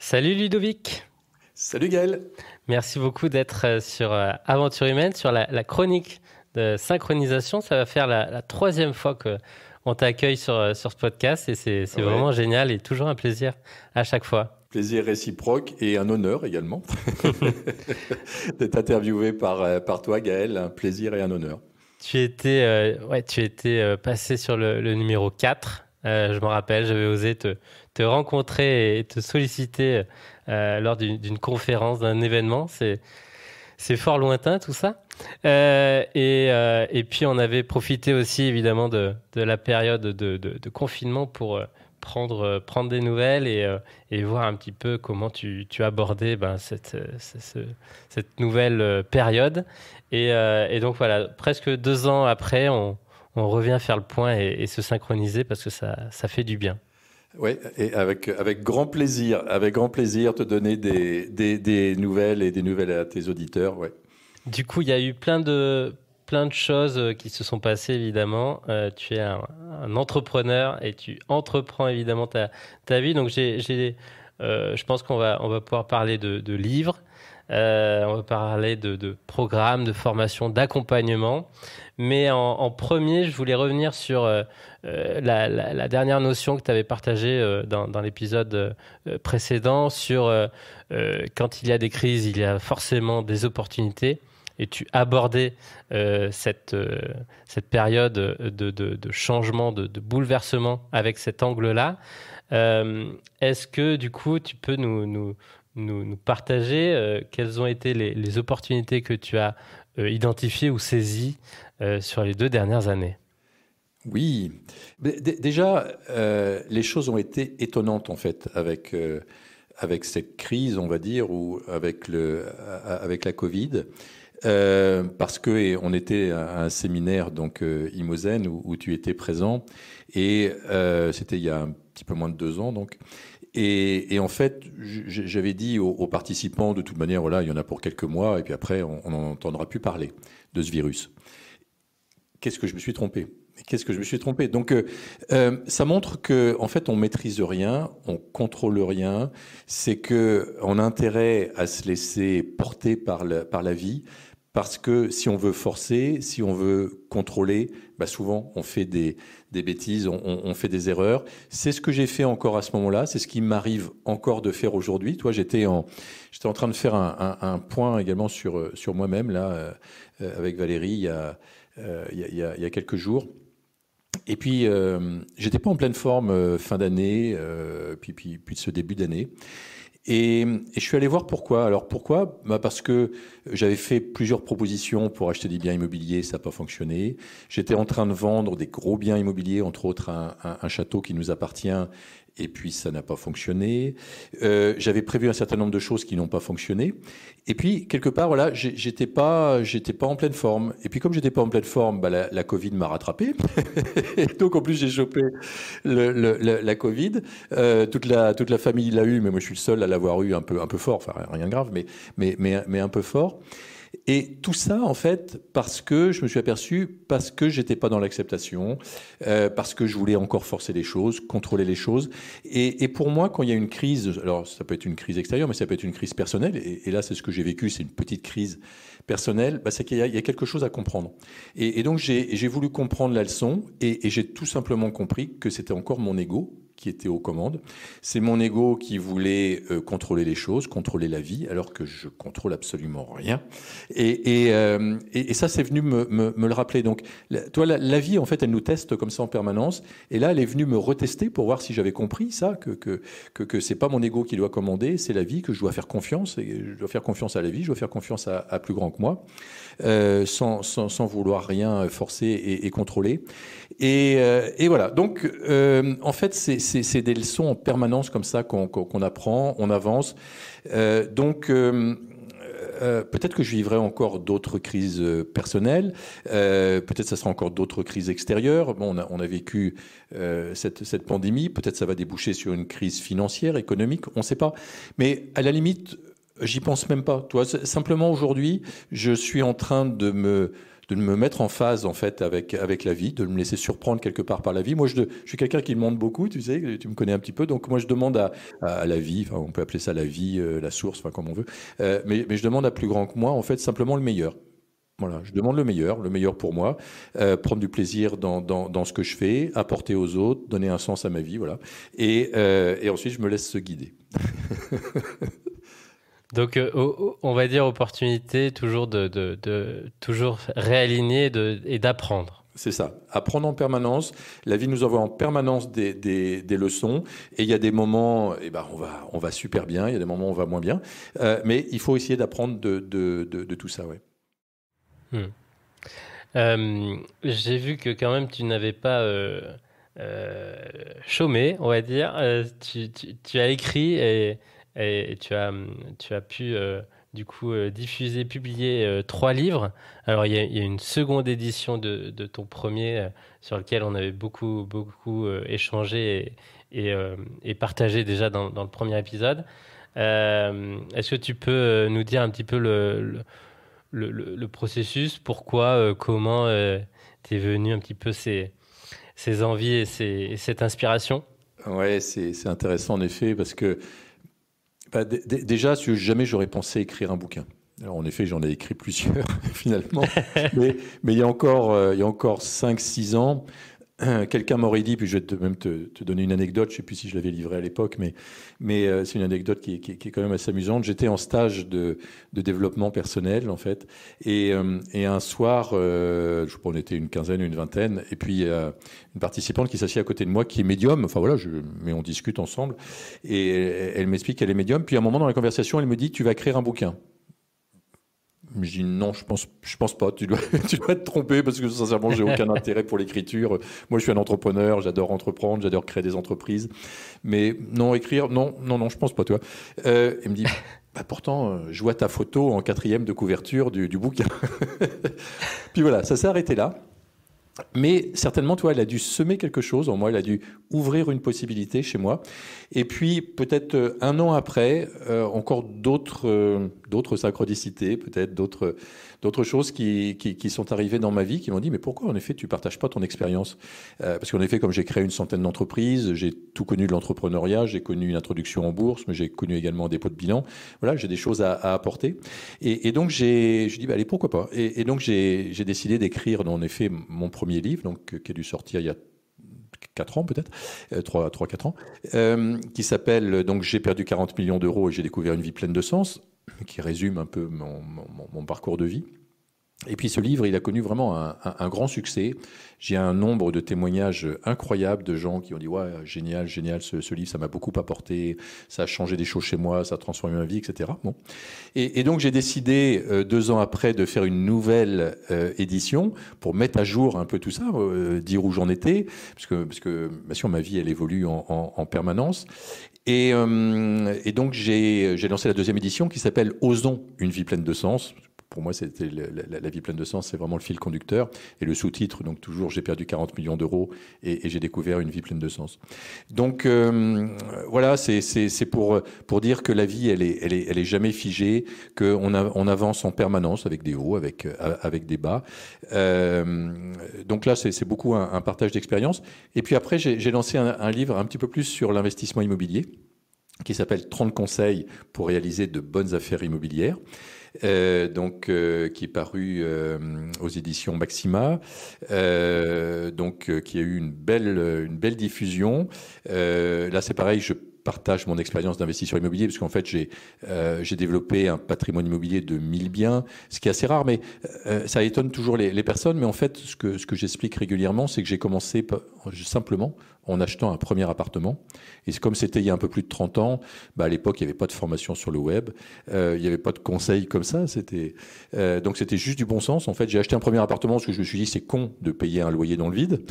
Salut Ludovic, Salut Gaël. merci beaucoup d'être sur Aventure Humaine, sur la chronique de synchronisation. Ça va faire la troisième fois que on t'accueille sur ce podcast et c'est Ouais, vraiment génial et toujours un plaisir à chaque fois. plaisir réciproque et un honneur également d'être interviewé par toi Gaël. Un plaisir et un honneur. Tu étais passé sur le numéro 4. Je me rappelle, j'avais osé te rencontrer et te solliciter lors d'une conférence, d'un événement. C'est fort lointain tout ça. Et puis on avait profité aussi évidemment de la période de confinement pour prendre des nouvelles et voir un petit peu comment tu abordais cette nouvelle période. Et donc voilà, presque 2 ans après, on revient faire le point et se synchroniser parce que ça fait du bien. Ouais, et avec grand plaisir te donner des nouvelles et des nouvelles à tes auditeurs. Ouais. Du coup, il y a eu plein de choses qui se sont passées, évidemment. Tu es un entrepreneur et tu entreprends évidemment ta vie. Donc, je pense qu'on va pouvoir parler de livres, on va parler de programmes, de formation, d'accompagnement. Mais en premier, je voulais revenir sur la dernière notion que tu avais partagée dans l'épisode précédent sur quand il y a des crises, il y a forcément des opportunités et tu abordais cette période de changement, de bouleversement avec cet angle-là. Est-ce que du coup, tu peux nous partager quelles ont été les opportunités que tu as identifiées ou saisies sur les 2 dernières années? Oui, mais déjà, les choses ont été étonnantes en fait avec cette crise, on va dire, ou avec la Covid. Parce que et on était à un séminaire donc Imosen où tu étais présent et c'était il y a un petit peu moins de 2 ans donc et en fait j'avais dit aux participants de toute manière voilà il y en a pour quelques mois et puis après on n'en entendra plus parler de ce virus. Qu'est-ce que je me suis trompé? Qu'est-ce que je me suis trompé? Donc, ça montre que, en fait, on maîtrise rien, on contrôle rien. C'est que on a intérêt à se laisser porter par la vie, parce que si on veut forcer, si on veut contrôler, bah souvent on fait des bêtises, on fait des erreurs. C'est ce que j'ai fait encore à ce moment-là. C'est ce qui m'arrive encore de faire aujourd'hui. Toi, j'étais en train de faire un point également sur moi-même là, avec Valérie il y a quelques jours. Et puis, j'étais pas en pleine forme fin d'année, puis ce début d'année. Et je suis allé voir pourquoi. Alors pourquoi? Bah parce que j'avais fait plusieurs propositions pour acheter des biens immobiliers, ça n'a pas fonctionné. J'étais en train de vendre des gros biens immobiliers, entre autres un château qui nous appartient, et puis ça n'a pas fonctionné. J'avais prévu un certain nombre de choses qui n'ont pas fonctionné. Et puis quelque part, voilà, j'étais pas en pleine forme. Et puis comme j'étais pas en pleine forme, bah, la Covid m'a rattrapé. Et donc en plus j'ai chopé la Covid. Toute la famille l'a eu, mais moi je suis le seul à l'avoir eu un peu fort. Enfin rien de grave, mais un peu fort. Et tout ça, en fait, parce que je me suis aperçu, parce que j'étais pas dans l'acceptation, parce que je voulais encore forcer les choses, contrôler les choses. Et pour moi, quand il y a une crise, alors ça peut être une crise extérieure, mais ça peut être une crise personnelle. Et là, c'est ce que j'ai vécu, c'est une petite crise personnelle. Bah, c'est qu'il y a quelque chose à comprendre. Et donc j'ai voulu comprendre la leçon, et j'ai tout simplement compris que c'était encore mon ego qui était aux commandes. C'est mon ego qui voulait contrôler les choses, contrôler la vie, alors que je contrôle absolument rien. Et ça, c'est venu me le rappeler. Donc, la vie, en fait, elle nous teste comme ça en permanence. Et là, elle est venue me retester pour voir si j'avais compris ça, que c'est pas mon ego qui doit commander, c'est la vie, que je dois faire confiance. Et je dois faire confiance à la vie, je dois faire confiance à plus grand que moi, sans vouloir rien forcer et contrôler. Et voilà. Donc, en fait, c'est des leçons en permanence comme ça qu'on apprend, on avance. Peut-être que je vivrai encore d'autres crises personnelles. Peut-être ça sera encore d'autres crises extérieures. Bon, on a vécu cette pandémie. Peut-être ça va déboucher sur une crise financière, économique. On ne sait pas. Mais à la limite, j'y pense même pas. Toi, simplement aujourd'hui, je suis en train de me mettre en phase en fait avec la vie, de me laisser surprendre quelque part par la vie. Moi, je suis quelqu'un qui demande beaucoup, tu sais, tu me connais un petit peu, donc moi je demande à la vie, enfin on peut appeler ça la vie, la source, enfin comme on veut, mais je demande à plus grand que moi en fait simplement le meilleur. Voilà, je demande le meilleur pour moi, prendre du plaisir dans ce que je fais, apporter aux autres, donner un sens à ma vie, voilà. Et ensuite, je me laisse se guider. Donc, on va dire opportunité toujours de toujours réaligner et d'apprendre. C'est ça, apprendre en permanence. La vie nous envoie en permanence des leçons. Et il y a des moments, eh ben, on va super bien, il y a des moments où on va moins bien. Mais il faut essayer d'apprendre de tout ça, ouais. J'ai vu que quand même tu n'avais pas chômé, on va dire. Tu as écrit et tu as pu du coup diffuser, publier 3 livres. Alors il y a une seconde édition de ton premier sur lequel on avait beaucoup échangé et partagé déjà dans le premier épisode. Est-ce que tu peux nous dire un petit peu le processus, pourquoi, comment t'es venu un petit peu ces envies et cette inspiration? Ouais, c'est intéressant en effet parce que déjà, jamais j'aurais pensé écrire un bouquin. Alors en effet, j'en ai écrit plusieurs finalement, mais il y a encore 5-6 ans, quelqu'un m'aurait dit, puis je vais même te donner une anecdote, je ne sais plus si je l'avais livrée à l'époque, mais c'est une anecdote qui est quand même assez amusante. J'étais en stage de développement personnel, en fait, et un soir, je crois qu'on était une quinzaine, une vingtaine, et puis une participante qui s'assied à côté de moi, qui est médium, enfin voilà, mais on discute ensemble, et elle m'explique qu'elle est médium, puis à un moment dans la conversation, elle me dit, tu vas écrire un bouquin. Je dis non, je pense pas. Tu dois te tromper parce que sincèrement, j'ai aucun intérêt pour l'écriture. Moi, je suis un entrepreneur, j'adore entreprendre, j'adore créer des entreprises. Mais non, écrire, non, je pense pas, toi. Il me dit, bah, pourtant, je vois ta photo en 4e de couverture du bouquin. Puis voilà, ça s'est arrêté là. Mais certainement, toi, elle a dû semer quelque chose en moi, elle a dû ouvrir une possibilité chez moi. Et puis, peut-être un an après, encore d'autres synchronicités, peut-être d'autres choses qui sont arrivées dans ma vie, qui m'ont dit, mais pourquoi, en effet, tu partages pas ton expérience? Parce qu'en effet, comme j'ai créé une centaine d'entreprises, j'ai tout connu de l'entrepreneuriat, j'ai connu une introduction en bourse, mais j'ai connu également un dépôt de bilan. Voilà, j'ai des choses à apporter. Et donc, j'ai dit, bah, allez, pourquoi pas? Et donc, j'ai décidé d'écrire, en effet, mon premier livre, donc, qui a dû sortir il y a 4 ans peut-être, 3-4 ans, qui s'appelle donc J'ai perdu 40 millions d'euros et j'ai découvert une vie pleine de sens, qui résume un peu mon parcours de vie. Et puis ce livre, il a connu vraiment un grand succès. J'ai un nombre de témoignages incroyables de gens qui ont dit « Ouais, génial, ce livre, ça m'a beaucoup apporté, ça a changé des choses chez moi, ça a transformé ma vie, etc. » Bon. Et donc j'ai décidé, 2 ans après, de faire une nouvelle édition pour mettre à jour un peu tout ça, dire où j'en étais, parce que bien sûr, ma vie, elle évolue en permanence. Et donc j'ai lancé la 2e édition qui s'appelle « Osons une vie pleine de sens ». Pour moi, c'était la vie pleine de sens, c'est vraiment le fil conducteur. Et le sous-titre, donc toujours, j'ai perdu 40 millions d'euros et j'ai découvert une vie pleine de sens. Donc voilà, c'est pour dire que la vie, elle est jamais figée, qu'on avance en permanence avec des hauts, avec des bas. Donc là, c'est beaucoup un partage d'expérience. Et puis après, j'ai lancé un livre un petit peu plus sur l'investissement immobilier, qui s'appelle 30 conseils pour réaliser de bonnes affaires immobilières. Qui est paru aux éditions Maxima, qui a eu une belle diffusion. Là, c'est pareil, je partage mon expérience d'investisseur immobilier parce qu'en fait, j'ai développé un patrimoine immobilier de 1000 biens, ce qui est assez rare, mais ça étonne toujours les personnes. Mais en fait, ce que j'explique régulièrement, c'est que j'ai commencé simplement en achetant un premier appartement. Et comme c'était il y a un peu plus de 30 ans, à l'époque, il n'y avait pas de formation sur le web, il n'y avait pas de conseils comme ça. Donc c'était juste du bon sens. En fait, j'ai acheté un premier appartement parce que je me suis dit, c'est con de payer un loyer dans le vide.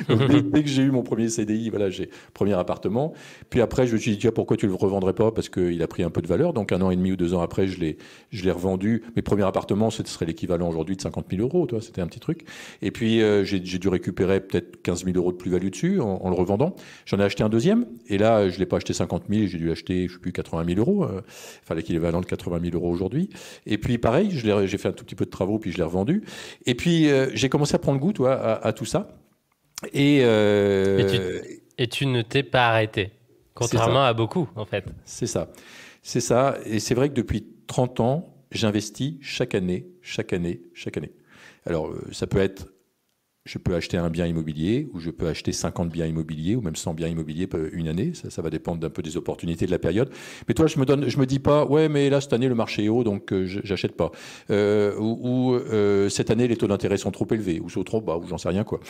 Donc, dès que j'ai eu mon premier CDI, voilà, j'ai premier appartement. Puis après, je me suis dit, tiens, pourquoi tu le revendrais pas? Parce qu'il a pris un peu de valeur. Donc 1 an et demi ou 2 ans après, je l'ai revendu. Mes premiers appartements, ce serait l'équivalent aujourd'hui de 50 000 euros. Toi, c'était un petit truc. Et puis, j'ai dû récupérer peut-être 15 000 euros de plus-value dessus. vendu en le revendant. J'en ai acheté un deuxième. Et là, je ne l'ai pas acheté 50 000, j'ai dû l'acheter, je ne sais plus, 80 000 euros. Enfin, l'équivalent de 80 000 euros aujourd'hui. Et puis, pareil, j'ai fait un tout petit peu de travaux, puis je l'ai revendu. Et puis, j'ai commencé à prendre goût, toi, à tout ça. Et tu ne t'es pas arrêté, contrairement à beaucoup, en fait. C'est ça. C'est ça. Et c'est vrai que depuis 30 ans, j'investis chaque année. Alors, ça peut être, je peux acheter un bien immobilier, ou je peux acheter 50 biens immobiliers, ou même 100 biens immobiliers une année. Ça va dépendre d'un peu des opportunités de la période. Mais toi, je me dis pas, ouais, mais là, cette année, le marché est haut, donc j'achète pas. Cette année, les taux d'intérêt sont trop élevés, ou sont trop bas, ou j'en sais rien, quoi.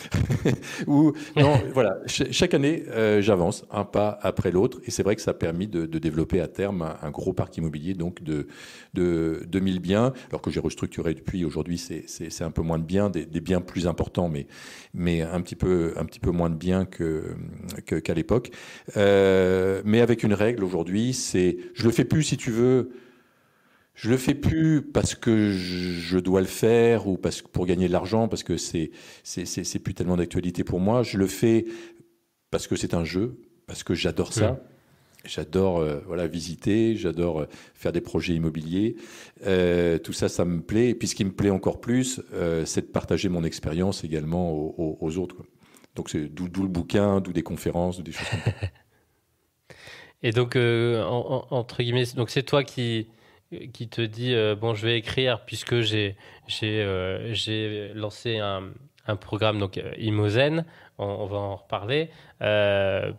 Non, voilà. Chaque année, j'avance un pas après l'autre. Et c'est vrai que ça a permis de développer à terme un gros parc immobilier, donc de 2000 biens, alors que j'ai restructuré depuis. Aujourd'hui, c'est un peu moins de biens, des biens plus importants, mais un petit peu moins de biens qu'à l'époque. Mais avec une règle aujourd'hui, je le fais plus, si tu veux. Je le fais plus parce que je dois le faire, ou pour gagner de l'argent, parce que c'est plus tellement d'actualité pour moi. Je le fais parce que c'est un jeu, parce que j'adore ça. J'adore visiter, j'adore faire des projets immobiliers. Tout ça, ça me plaît. Et puis ce qui me plaît encore plus, c'est de partager mon expérience également aux autres, quoi. Donc c'est d'où le bouquin, d'où des conférences, d'où des choses comme ça. Et donc, entre guillemets, donc c'est toi qui te dis, bon, je vais écrire puisque j'ai lancé un programme, donc Imozen. On va en reparler.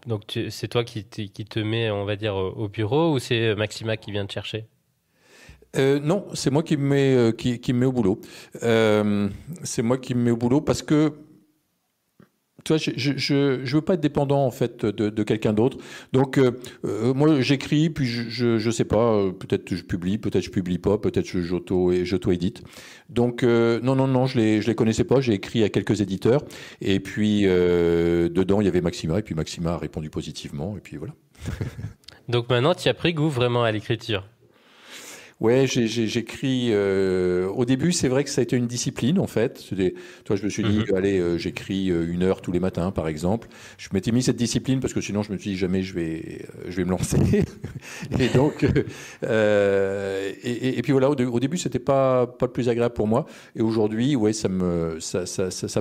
Donc, c'est toi qui te mets, on va dire, au bureau, ou c'est Maxima qui vient te chercher? Non, c'est moi qui me mets, qui me mets au boulot. C'est moi qui me mets au boulot parce que, tu vois, je veux pas être dépendant en fait de quelqu'un d'autre. Donc moi j'écris, puis je sais pas, peut-être je publie, peut-être je publie pas, peut-être j'auto-édite. Donc non, je les connaissais pas. J'ai écrit à quelques éditeurs, et puis dedans il y avait Maxima, et puis Maxima a répondu positivement, et puis voilà. Donc maintenant tu as pris goût vraiment à l'écriture. Ouais, j'écris. Au début, c'est vrai que ça a été une discipline, en fait. Toi, je me suis dit, allez, j'écris 1 heure tous les matins, par exemple. Je m'étais mis cette discipline parce que sinon, je me suis dit, jamais je vais me lancer. Et donc, et puis voilà, au début, c'était pas le plus agréable pour moi. Et aujourd'hui, ouais, ça me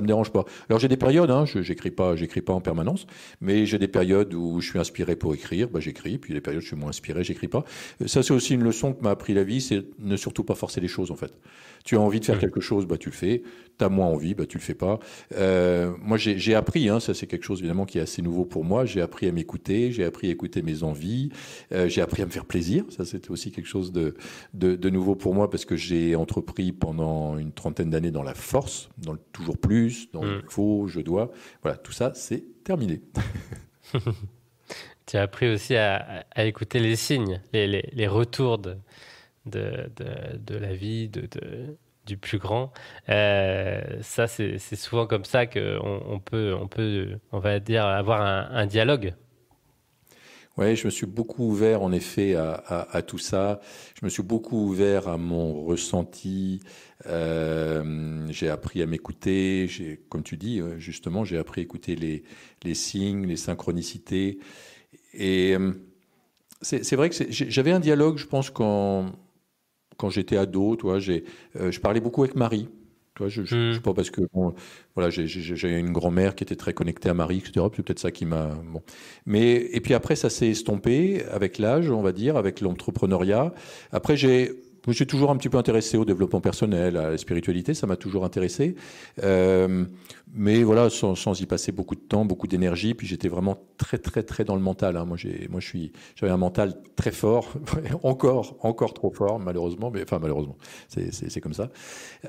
dérange pas. Alors, j'ai des périodes, hein, j'écris pas en permanence, mais j'ai des périodes où je suis inspiré pour écrire, bah, j'écris. Puis les périodes où je suis moins inspiré, j'écris pas. Ça, c'est aussi une leçon que m'a appris la vie, c'est ne surtout pas forcer les choses, en fait. Tu as envie de faire quelque chose, bah tu le fais. Tu as moins envie, bah tu le fais pas. Moi, j'ai appris, hein, ça c'est quelque chose évidemment qui est assez nouveau pour moi. J'ai appris à m'écouter, j'ai appris à écouter mes envies, j'ai appris à me faire plaisir. Ça, c'était aussi quelque chose de nouveau pour moi, parce que j'ai entrepris pendant une 30aine d'années dans la force, dans le toujours plus, dans le faut, je dois. Voilà, tout ça, c'est terminé. Tu as appris aussi à écouter les signes, les retours de la vie, du plus grand. Ça, c'est souvent comme ça qu'on peut, on va dire, avoir un dialogue. Oui, je me suis beaucoup ouvert en effet à tout ça. Je me suis beaucoup ouvert à mon ressenti. J'ai appris à m'écouter. Comme tu dis, justement, j'ai appris à écouter les signes, les synchronicités. Et c'est vrai que j'avais un dialogue, je pense, quand j'étais ado. Toi, je parlais beaucoup avec Marie. Toi, je sais pas, parce que bon, voilà, j'ai une grand-mère qui était très connectée à Marie, etc. C'est peut-être ça qui m'a. Bon. Et puis après, ça s'est estompé avec l'âge, on va dire, avec l'entrepreneuriat. Après, je me suis toujours un petit peu intéressé au développement personnel, à la spiritualité, ça m'a toujours intéressé. Mais voilà, sans y passer beaucoup de temps, beaucoup d'énergie. Puis j'étais vraiment très, très, très dans le mental, hein. J'avais un mental très fort, encore trop fort, malheureusement. Mais enfin, malheureusement, c'est comme ça.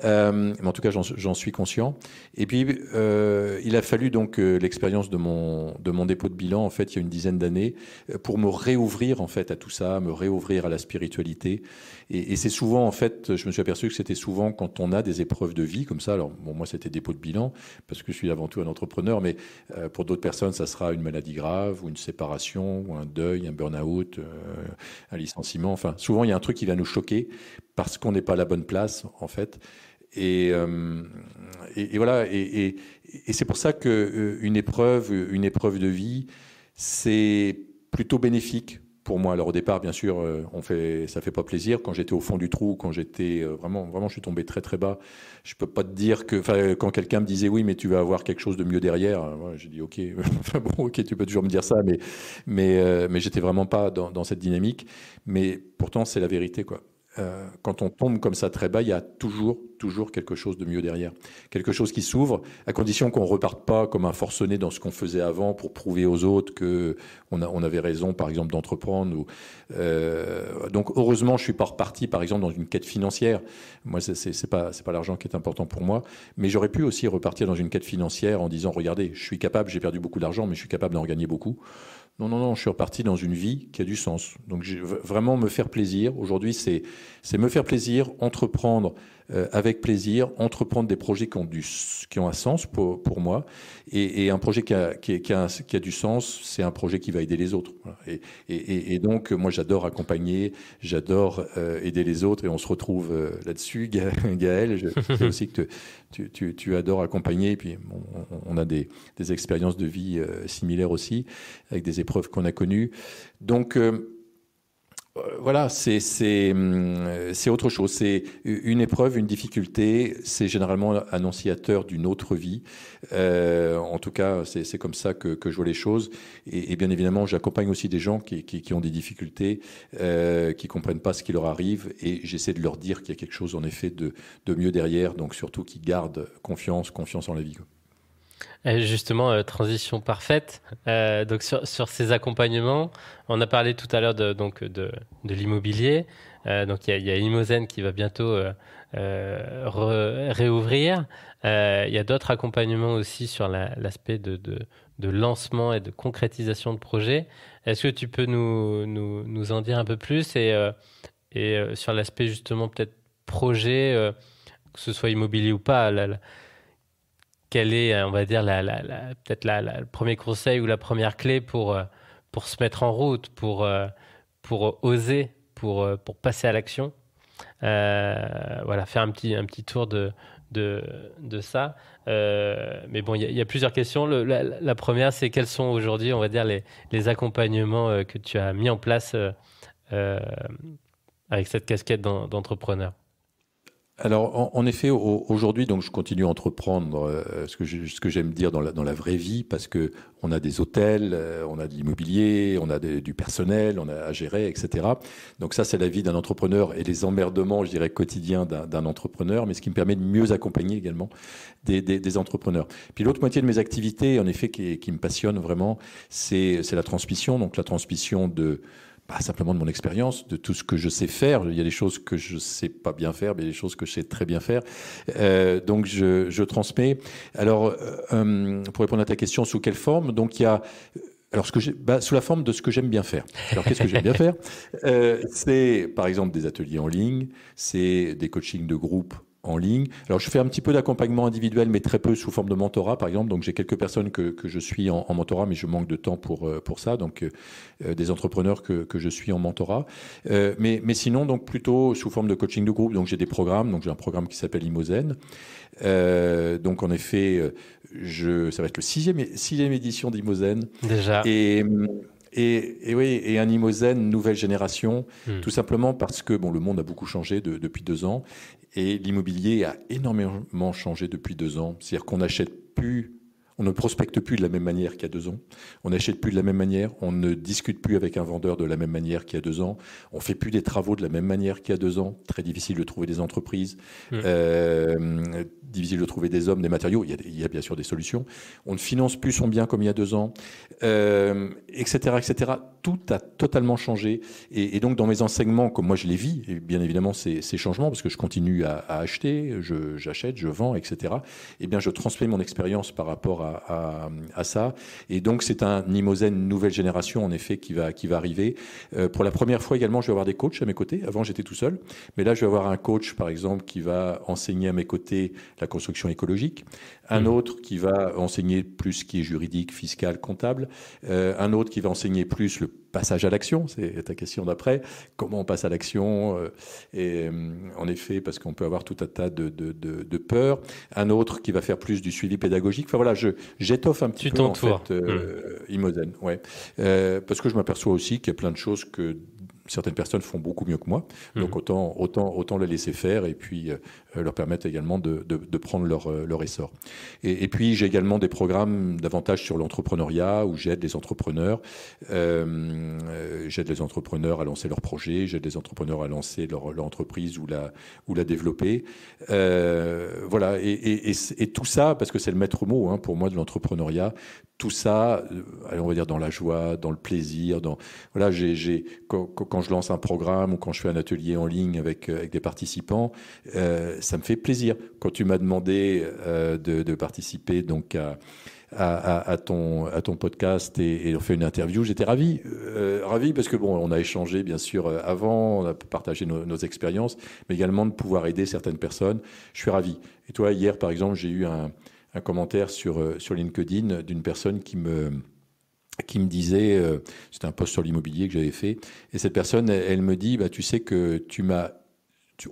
Mais en tout cas, j'en suis conscient. Et puis, il a fallu donc l'expérience de mon dépôt de bilan, en fait, il y a une dizaine d'années, pour me réouvrir en fait à tout ça, me réouvrir à la spiritualité. Et c'est souvent, en fait, je me suis aperçu que c'était souvent quand on a des épreuves de vie comme ça. Alors, bon, moi, c'était dépôt de bilan, parce que je suis avant tout un entrepreneur, mais pour d'autres personnes, ça sera une maladie grave, ou une séparation, ou un deuil, un burn-out, un licenciement. Enfin, souvent, il y a un truc qui va nous choquer, parce qu'on n'est pas à la bonne place, en fait. Et voilà. Et c'est pour ça qu'une épreuve de vie, c'est plutôt bénéfique pour moi. Alors au départ, bien sûr, ça fait pas plaisir. Quand j'étais au fond du trou, quand j'étais vraiment, je suis tombé très très bas. Je peux pas te dire que, enfin, quand quelqu'un me disait oui, mais tu vas avoir quelque chose de mieux derrière, ouais, j'ai dit ok, enfin bon, ok, tu peux toujours me dire ça, mais j'étais vraiment pas dans cette dynamique. Mais pourtant, c'est la vérité, quoi. Quand on tombe comme ça très bas, il y a toujours quelque chose de mieux derrière. Quelque chose qui s'ouvre, à condition qu'on ne reparte pas comme un forcené dans ce qu'on faisait avant pour prouver aux autres qu'on avait raison, par exemple, d'entreprendre. Donc, heureusement, je ne suis pas reparti, par exemple, dans une quête financière. Moi, c'est pas l'argent qui est important pour moi. Mais j'aurais pu aussi repartir dans une quête financière en disant, regardez, je suis capable, j'ai perdu beaucoup d'argent, mais je suis capable d'en gagner beaucoup. Non, je suis reparti dans une vie qui a du sens. Donc, vraiment me faire plaisir. Aujourd'hui, c'est me faire plaisir, entreprendre avec plaisir, entreprendre des projets qui ont un sens pour moi. Et un projet qui a du sens, c'est un projet qui va aider les autres. Voilà. Et donc, moi, j'adore accompagner, j'adore aider les autres. Et on se retrouve là-dessus, Gaël. Je sais aussi que tu adores accompagner. Et puis, bon, on a des expériences de vie similaires aussi, avec des épreuves qu'on a connues. Donc, voilà, c'est autre chose. C'est une épreuve, une difficulté. C'est généralement annonciateur d'une autre vie. En tout cas, c'est comme ça que je vois les choses. Et bien évidemment, j'accompagne aussi des gens qui ont des difficultés, qui comprennent pas ce qui leur arrive. Et j'essaie de leur dire qu'il y a quelque chose, en effet, de mieux derrière. Donc surtout qu'ils gardent confiance en la vie, quoi. Justement, transition parfaite. Donc sur ces accompagnements, on a parlé tout à l'heure de l'immobilier. Donc il y a Imozen qui va bientôt réouvrir. Il y a d'autres accompagnements aussi sur l'aspect de lancement et de concrétisation de projets. Est-ce que tu peux nous en dire un peu plus et sur l'aspect justement peut-être projet, que ce soit immobilier ou pas, quel est, on va dire, peut-être le premier conseil ou la première clé pour se mettre en route, pour oser, pour passer à l'action? Voilà, faire un petit tour de ça. Mais bon, il y a plusieurs questions. La première, c'est quels sont aujourd'hui, on va dire, les accompagnements que tu as mis en place avec cette casquette d'entrepreneur? Alors, en effet, aujourd'hui, donc, je continue à entreprendre ce que j'aime dire dans la vraie vie, parce que on a des hôtels, on a de l'immobilier, on a du personnel, on a à gérer, etc. Donc ça, c'est la vie d'un entrepreneur et les emmerdements, je dirais, quotidiens d'un entrepreneur, mais ce qui me permet de mieux accompagner également des entrepreneurs. Puis l'autre moitié de mes activités, en effet, qui me passionne vraiment, c'est la transmission. Donc la transmission pas simplement de mon expérience, de tout ce que je sais faire. Il y a des choses que je sais pas bien faire, mais il y a des choses que je sais très bien faire. Donc, je transmets. Alors, pour répondre à ta question, sous quelle forme? Donc, il y a... Alors, sous la forme de ce que j'aime bien faire. Alors, qu'est-ce que j'aime bien faire? C'est, par exemple, des ateliers en ligne, c'est des coachings de groupe en ligne. Alors, je fais un petit peu d'accompagnement individuel, mais très peu sous forme de mentorat, par exemple. Donc, j'ai quelques personnes que je suis en mentorat, mais je manque de temps pour ça. Donc, des entrepreneurs que je suis en mentorat. Mais sinon, donc, plutôt sous forme de coaching de groupe. Donc, j'ai des programmes. Donc, j'ai un programme qui s'appelle Imozen. Donc, en effet, ça va être le sixième édition d'Imozen. Déjà. Et oui, et un Imozen nouvelle génération, tout simplement parce que bon, le monde a beaucoup changé depuis 2 ans et l'immobilier a énormément changé depuis 2 ans. C'est-à-dire qu'on n'achète plus, on ne prospecte plus de la même manière qu'il y a 2 ans. On n'achète plus de la même manière. On ne discute plus avec un vendeur de la même manière qu'il y a 2 ans. On fait plus des travaux de la même manière qu'il y a 2 ans. Très difficile de trouver des entreprises. Difficile de trouver des hommes, des matériaux. Il y a bien sûr des solutions. On ne finance plus son bien comme il y a 2 ans, etc., etc. Tout a totalement changé. Et donc, dans mes enseignements, comme moi je les vis, et bien évidemment, ces changements, parce que je continue à acheter, j'achète, je vends, etc., eh bien, je transmets mon expérience par rapport à ça. Et donc, c'est un Imozen nouvelle génération, en effet, qui va arriver. Pour la première fois également, je vais avoir des coachs à mes côtés. Avant, j'étais tout seul. Mais là, je vais avoir un coach, par exemple, qui va enseigner à mes côtés la construction écologique, un autre qui va enseigner plus ce qui est juridique, fiscal, comptable, un autre qui va enseigner plus passage à l'action, c'est ta question d'après. Comment on passe à l'action en effet, parce qu'on peut avoir tout un tas de peurs. Un autre qui va faire plus du suivi pédagogique. Enfin voilà, j'étoffe un petit peu en fait, Imozen. Ouais. Parce que je m'aperçois aussi qu'il y a plein de choses que certaines personnes font beaucoup mieux que moi. Donc autant les laisser faire et puis leur permettre également de prendre leur essor. Et puis j'ai également des programmes davantage sur l'entrepreneuriat où j'aide les entrepreneurs. J'aide les entrepreneurs à lancer leurs projets, j'aide les entrepreneurs à lancer leur entreprise ou la développer. Voilà, et tout ça, parce que c'est le maître mot hein, pour moi de l'entrepreneuriat, tout ça, on va dire dans la joie, dans le plaisir, voilà, quand je lance un programme ou quand je fais un atelier en ligne avec des participants, ça me fait plaisir. Quand tu m'as demandé de participer donc à ton podcast et on fait une interview, j'étais ravi parce que bon, on a échangé bien sûr avant, on a partagé nos expériences, mais également de pouvoir aider certaines personnes. Je suis ravi. Et toi, hier par exemple, j'ai eu un commentaire sur LinkedIn d'une personne qui me disait, c'était un post sur l'immobilier que j'avais fait, et cette personne, elle me dit, bah, tu sais que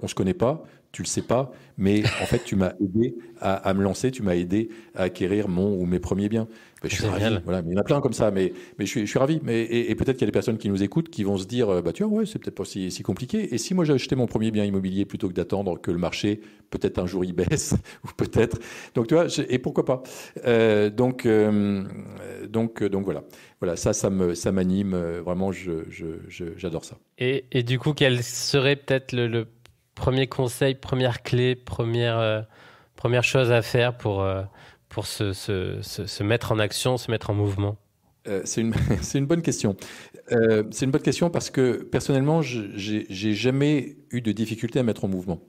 on se connaît pas, tu le sais pas, mais en fait, tu m'as aidé à me lancer, tu m'as aidé à acquérir mon ou mes premiers biens. Ben, je suis ravi. Voilà, mais il y en a plein comme ça, mais je suis ravi. Et peut-être qu'il y a des personnes qui nous écoutent qui vont se dire, bah tu vois, ouais, c'est peut-être pas si compliqué. Et si moi j'ai acheté mon premier bien immobilier plutôt que d'attendre que le marché, peut-être un jour il baisse, ou peut-être. Donc tu vois, et pourquoi pas. Donc voilà. Voilà, ça m'anime vraiment. J'adore ça. Et du coup, quel serait peut-être le premier conseil, première clé, première chose à faire pour se mettre en action, se mettre en mouvement? C'est une bonne question. C'est une bonne question parce que personnellement, j'ai jamais eu de difficulté à mettre en mouvement.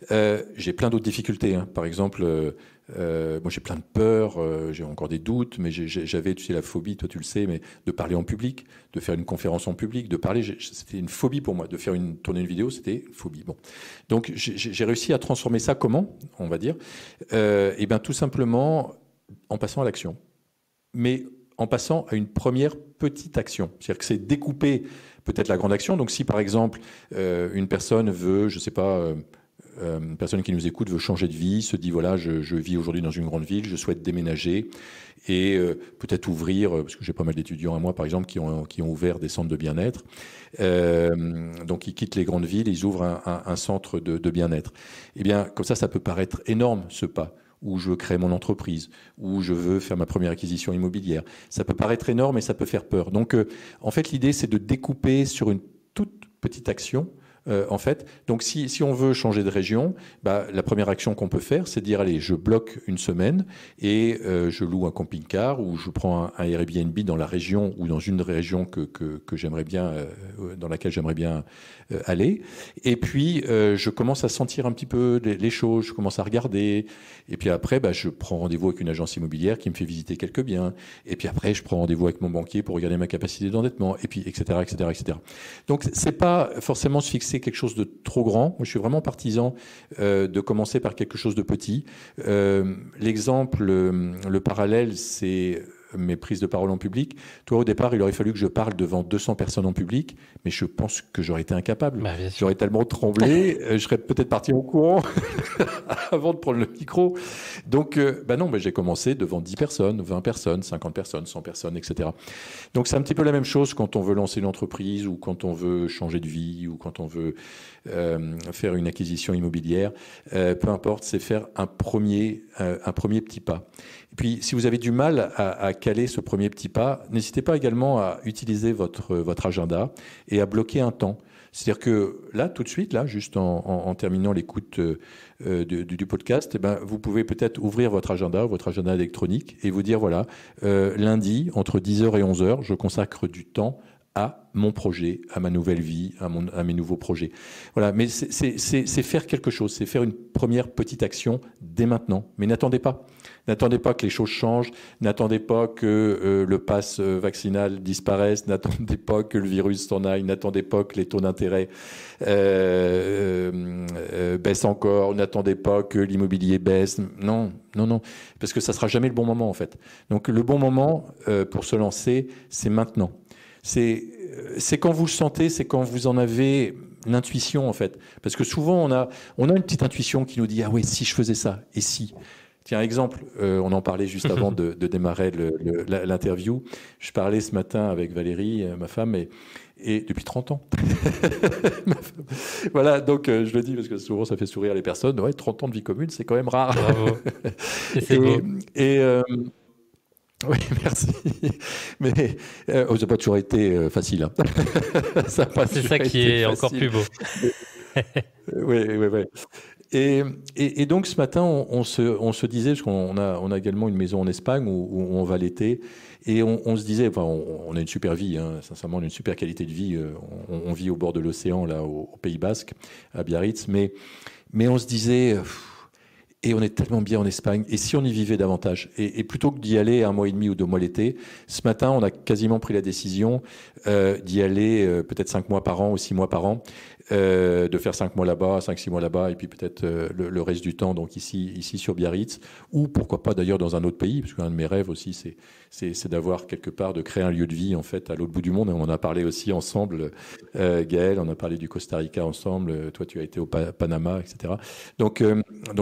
J'ai plein d'autres difficultés. Hein. Par exemple, moi j'ai plein de peurs, j'ai encore des doutes, mais j'avais, tu sais, la phobie, toi tu le sais, mais de parler en public, de faire une conférence en public, de parler, c'était une phobie pour moi. De faire tourner une vidéo, c'était une phobie. Bon, donc j'ai réussi à transformer ça. Comment, on va dire Eh bien, tout simplement en passant à l'action. Mais en passant à une première petite action. C'est-à-dire que c'est découper peut-être la grande action. Donc si par exemple une personne veut, je ne sais pas, une personne qui nous écoute veut changer de vie, se dit voilà, je vis aujourd'hui dans une grande ville, je souhaite déménager et peut-être ouvrir, parce que j'ai pas mal d'étudiants à moi par exemple qui ont ouvert des centres de bien-être. Donc ils quittent les grandes villes, ils ouvrent un centre de bien-être. Eh bien comme ça peut paraître énorme ce pas. Où je veux créer mon entreprise, où je veux faire ma première acquisition immobilière. Ça peut paraître énorme et ça peut faire peur. Donc, en fait, l'idée, c'est de découper sur une toute petite action. En fait, donc si on veut changer de région, bah, la première action qu'on peut faire, c'est de dire allez, je bloque une semaine et je loue un camping-car ou je prends un Airbnb dans la région ou dans une région que j'aimerais bien, dans laquelle j'aimerais bien aller. Et puis je commence à sentir un petit peu les choses, je commence à regarder. Et puis après, bah, je prends rendez-vous avec une agence immobilière qui me fait visiter quelques biens. Et puis après, je prends rendez-vous avec mon banquier pour regarder ma capacité d'endettement. Et puis etc. Donc c'est pas forcément se fixer quelque chose de trop grand. Moi, je suis vraiment partisan de commencer par quelque chose de petit. L'exemple, le parallèle, c'est mes prises de parole en public. Toi, au départ, il aurait fallu que je parle devant 200 personnes en public, mais je pense que j'aurais été incapable. Bah, j'aurais tellement tremblé, je serais peut-être parti en courant avant de prendre le micro. Donc, non, j'ai commencé devant 10 personnes, 20 personnes, 50 personnes, 100 personnes, etc. Donc, c'est un petit peu la même chose quand on veut lancer une entreprise ou quand on veut changer de vie ou quand on veut faire une acquisition immobilière. Peu importe, c'est faire un premier petit pas. Et puis, si vous avez du mal à caler ce premier petit pas, n'hésitez pas également à utiliser votre agenda et à bloquer un temps. C'est-à-dire que là, tout de suite, là, juste en terminant l'écoute du podcast, vous pouvez peut-être ouvrir votre agenda électronique et vous dire, voilà, lundi, entre 10h et 11h, je consacre du temps à mon projet, à ma nouvelle vie, à mes nouveaux projets. Voilà, mais c'est faire quelque chose, c'est faire une première petite action dès maintenant. Mais n'attendez pas. N'attendez pas que les choses changent, n'attendez pas que le pass vaccinal disparaisse, n'attendez pas que le virus s'en aille, n'attendez pas que les taux d'intérêt baissent encore, n'attendez pas que l'immobilier baisse. Non, parce que ça sera jamais le bon moment en fait. Donc le bon moment pour se lancer, c'est maintenant. c'est quand vous le sentez, c'est quand vous en avez l'intuition, en fait. Parce que souvent, on a une petite intuition qui nous dit, ah oui, si je faisais ça, et si. Tiens, exemple, on en parlait juste avant de démarrer l'interview. Je parlais ce matin avec Valérie, ma femme, et depuis 30 ans. Voilà, donc je le dis parce que souvent ça fait sourire les personnes. Ouais, 30 ans de vie commune, c'est quand même rare. Bravo. Et c'est beau. Oui, merci. Mais ça n'a pas toujours été facile. Hein. C'est ça qui est facile. Encore plus beau. Oui. Et donc ce matin, on se disait, parce qu'on a également une maison en Espagne où on va l'été, et on se disait, enfin, on a une super vie, hein, sincèrement, on a une super qualité de vie. On vit au bord de l'océan, là, au Pays Basque, à Biarritz, mais on se disait, et on est tellement bien en Espagne, et si on y vivait davantage, et plutôt que d'y aller 1 mois et demi ou 2 mois l'été, ce matin, on a quasiment pris la décision d'y aller peut-être 5 mois par an ou 6 mois par an, de faire 5 mois là-bas, 5-6 mois là-bas, et puis peut-être le reste du temps, donc ici sur Biarritz, ou pourquoi pas d'ailleurs dans un autre pays, parce qu'un de mes rêves aussi, c'est d'avoir quelque part, de créer un lieu de vie, en fait, à l'autre bout du monde. Et on en a parlé aussi ensemble, Gaël, on a parlé du Costa Rica ensemble, toi tu as été au Panama, etc. Donc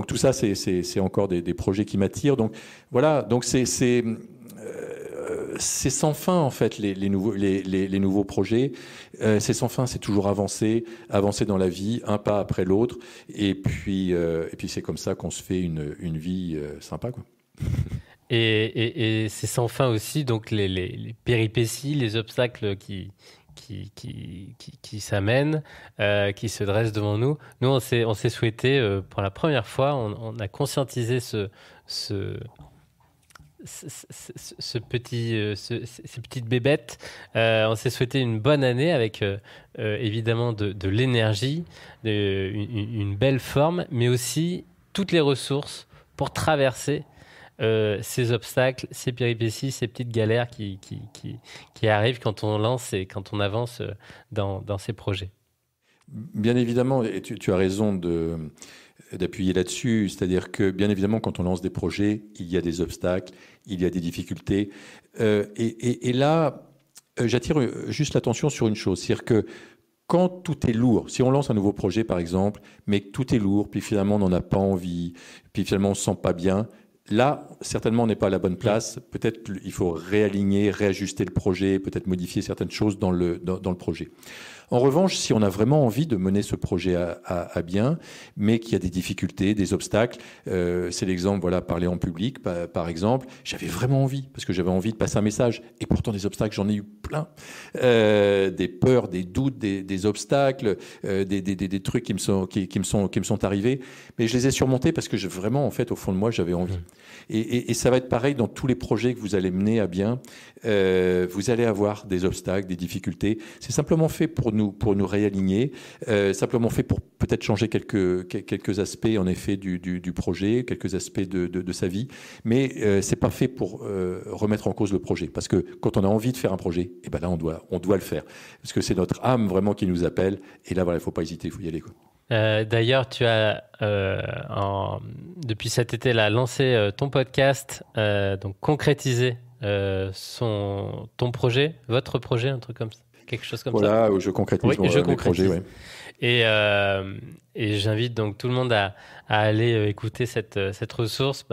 tout ça, c'est encore des projets qui m'attirent. Donc voilà, donc c'est sans fin, en fait, les nouveaux projets. C'est sans fin, c'est toujours avancer dans la vie, un pas après l'autre. Et puis c'est comme ça qu'on se fait une vie sympa, quoi. Et c'est sans fin aussi, donc les péripéties, les obstacles qui s'amènent, qui se dressent devant nous. Nous, on s'est souhaité, pour la première fois, on a conscientisé ces petites bébêtes. On s'est souhaité une bonne année avec évidemment de l'énergie, une belle forme, mais aussi toutes les ressources pour traverser ces obstacles, ces péripéties, ces petites galères qui arrivent quand on lance et quand on avance dans ces projets. Bien évidemment, et tu as raison d'appuyer là-dessus, c'est-à-dire que bien évidemment, quand on lance des projets, il y a des obstacles, il y a des difficultés. Et là, j'attire juste l'attention sur une chose, c'est-à-dire que quand tout est lourd, si on lance un nouveau projet par exemple, mais que tout est lourd, puis finalement on n'en a pas envie, puis finalement on ne se sent pas bien, là, certainement, on n'est pas à la bonne place. Peut-être il faut réaligner, réajuster le projet, peut-être modifier certaines choses dans le projet. En revanche, si on a vraiment envie de mener ce projet à bien, mais qu'il y a des difficultés, des obstacles, c'est l'exemple, voilà, parler en public, par exemple, j'avais vraiment envie, parce que j'avais envie de passer un message, et pourtant des obstacles, j'en ai eu plein. Des peurs, des doutes, des obstacles, des trucs qui me sont arrivés, mais je les ai surmontés parce que vraiment, en fait, au fond de moi, j'avais envie. Et ça va être pareil dans tous les projets que vous allez mener à bien. Vous allez avoir des obstacles, des difficultés. C'est simplement fait pour nous réaligner, simplement fait pour peut-être changer quelques aspects en effet du projet, quelques aspects de sa vie, mais c'est pas fait pour remettre en cause le projet, parce que quand on a envie de faire un projet, et ben là on doit le faire, parce que c'est notre âme vraiment qui nous appelle, et là voilà, il faut pas hésiter, il faut y aller, quoi. D'ailleurs, tu as depuis cet été là lancé ton podcast, donc concrétisé ton projet, votre projet, un truc comme ça. Quelque chose comme ça. Voilà, où je concrétise mes projets. Ouais. Et j'invite donc tout le monde à aller écouter cette ressource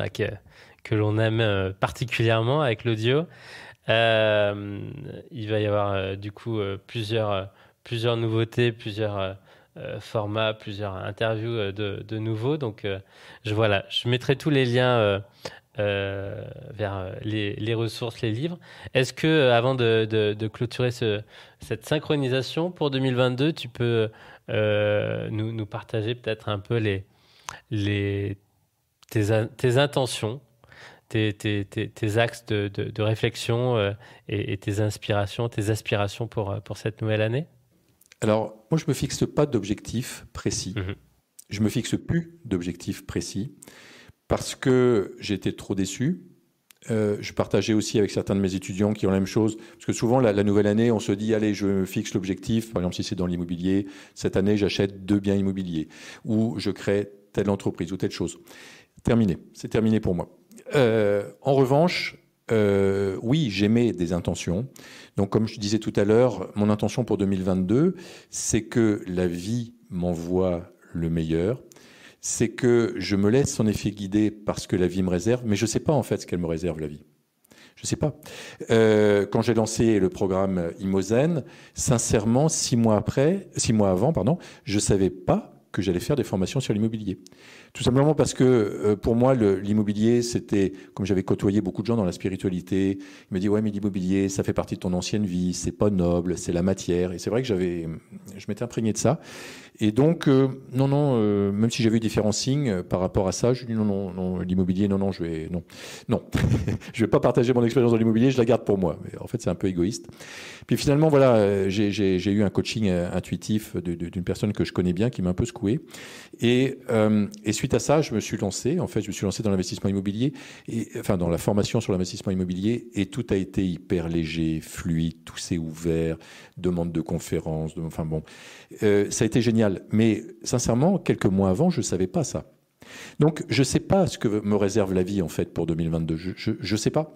que l'on aime particulièrement avec l'audio. Il va y avoir du coup plusieurs nouveautés, plusieurs formats, plusieurs interviews de nouveaux. Donc je mettrai tous les liens vers les ressources, les livres. Est-ce que, avant de clôturer cette synchronisation pour 2022, tu peux nous partager peut-être un peu tes intentions, tes axes de réflexion et tes inspirations, tes aspirations pour cette nouvelle année? Alors, moi, je ne me fixe pas d'objectif précis. Mm-hmm. Je ne me fixe plus d'objectif précis. Parce que j'étais trop déçu. Je partageais aussi avec certains de mes étudiants qui ont la même chose. Parce que souvent, la nouvelle année, on se dit, allez, je fixe l'objectif. Par exemple, si c'est dans l'immobilier, cette année, j'achète 2 biens immobiliers. Ou je crée telle entreprise ou telle chose. Terminé. C'est terminé pour moi. En revanche, Oui, j'émets des intentions. Donc, comme je disais tout à l'heure, mon intention pour 2022, c'est que la vie m'envoie le meilleur. C'est que je me laisse en effet guider par ce que la vie me réserve, mais je ne sais pas en fait ce qu'elle me réserve, la vie. Je ne sais pas. Quand j'ai lancé le programme Imozen, sincèrement, 6 mois avant, pardon, je ne savais pas que j'allais faire des formations sur l'immobilier. Tout simplement parce que pour moi, l'immobilier, c'était, comme j'avais côtoyé beaucoup de gens dans la spiritualité, ils me disaient, ouais, mais l'immobilier, ça fait partie de ton ancienne vie, c'est pas noble, c'est la matière. Et c'est vrai que je m'étais imprégné de ça. Et donc, non, même si j'avais eu différents signes par rapport à ça, je dis non, l'immobilier, non, non, je vais pas partager mon expérience dans l'immobilier, je la garde pour moi. Mais en fait, c'est un peu égoïste. Puis finalement, voilà, j'ai eu un coaching intuitif d'une personne que je connais bien, qui m'a un peu secoué. Et suite à ça, je me suis lancé dans l'investissement immobilier, enfin dans la formation sur l'investissement immobilier, et tout a été hyper léger, fluide, tout s'est ouvert, demande de conférences, enfin bon, ça a été génial. Mais sincèrement, quelques mois avant, je ne savais pas ça. Donc, je ne sais pas ce que me réserve la vie, en fait, pour 2022. Je ne sais pas.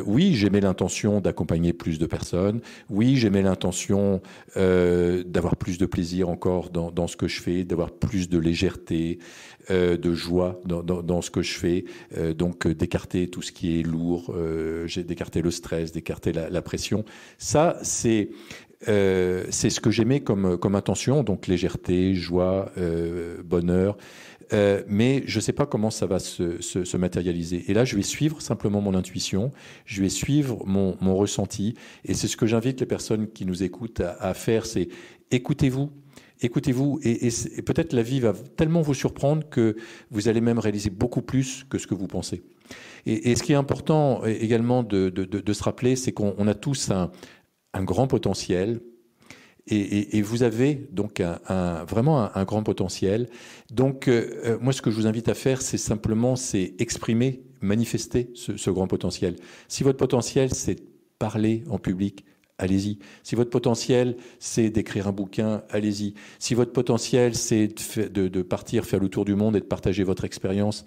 Oui, j'aimais l'intention d'accompagner plus de personnes. Oui, j'aimais l'intention d'avoir plus de plaisir encore dans ce que je fais, d'avoir plus de légèreté, de joie dans ce que je fais. Donc, d'écarter tout ce qui est lourd, d'écarter le stress, d'écarter la pression. Ça, c'est ce que j'aimais comme intention, donc légèreté, joie, bonheur. Mais je ne sais pas comment ça va se matérialiser. Et là, je vais suivre simplement mon intuition, je vais suivre mon ressenti. Et c'est ce que j'invite les personnes qui nous écoutent à faire, c'est écoutez-vous. Écoutez-vous, et peut-être la vie va tellement vous surprendre que vous allez même réaliser beaucoup plus que ce que vous pensez. Et ce qui est important également de se rappeler, c'est qu'on a tous un grand potentiel. Et vous avez donc vraiment un grand potentiel. Donc, moi, ce que je vous invite à faire, c'est exprimer, manifester ce grand potentiel. Si votre potentiel, c'est parler en public, allez-y. Si votre potentiel, c'est d'écrire un bouquin, allez-y. Si votre potentiel, c'est de partir faire le tour du monde et de partager votre expérience,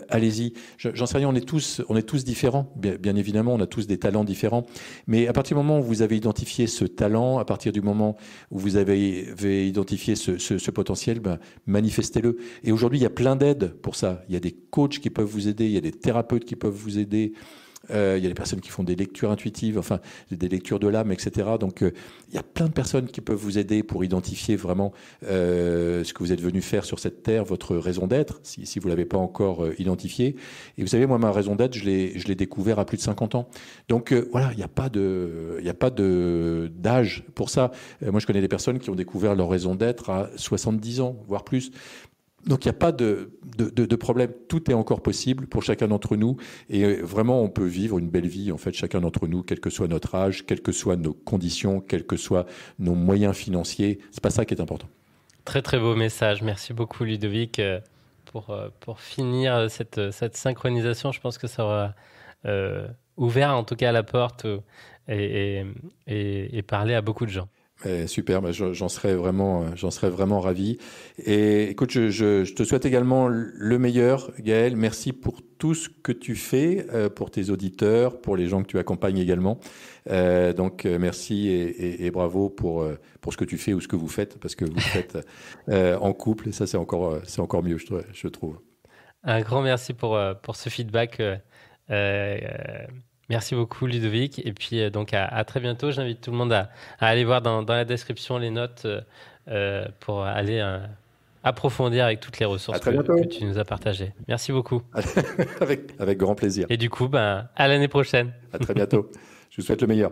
allez-y. J'en sais rien, on est tous différents, bien évidemment, on a tous des talents différents. Mais à partir du moment où vous avez identifié ce talent, à partir du moment où vous avez identifié ce potentiel, manifestez-le. Et aujourd'hui, il y a plein d'aides pour ça. Il y a des coachs qui peuvent vous aider, il y a des thérapeutes qui peuvent vous aider. Il y a des personnes qui font des lectures intuitives, enfin des lectures de l'âme, etc. Donc il y a plein de personnes qui peuvent vous aider pour identifier vraiment ce que vous êtes venu faire sur cette terre, votre raison d'être, si vous ne l'avez pas encore identifié. Et vous savez, moi, ma raison d'être, je l'ai découvert à plus de 50 ans. Donc voilà, il n'y a pas d'âge pour ça. Moi, je connais des personnes qui ont découvert leur raison d'être à 70 ans, voire plus. Donc il n'y a pas de problème, tout est encore possible pour chacun d'entre nous et vraiment on peut vivre une belle vie en fait chacun d'entre nous, quel que soit notre âge, quelles que soient nos conditions, quels que soient nos moyens financiers, c'est pas ça qui est important. Très très beau message, merci beaucoup Ludovic pour finir cette synchronisation. Je pense que ça aura ouvert en tout cas la porte et parlé à beaucoup de gens. Super, j'en serais vraiment ravi. Et écoute, je te souhaite également le meilleur, Gaël. Merci pour tout ce que tu fais, pour tes auditeurs, pour les gens que tu accompagnes également. Donc merci et bravo pour ce que tu fais ou ce que vous faites, parce que vous faites en couple, et ça c'est encore mieux, je trouve. Un grand merci pour ce feedback. Merci beaucoup Ludovic, et puis donc à très bientôt. J'invite tout le monde à aller voir dans la description les notes pour aller approfondir avec toutes les ressources que tu nous as partagées. Merci beaucoup. Avec grand plaisir. Et du coup, à l'année prochaine. À très bientôt. Je vous souhaite le meilleur.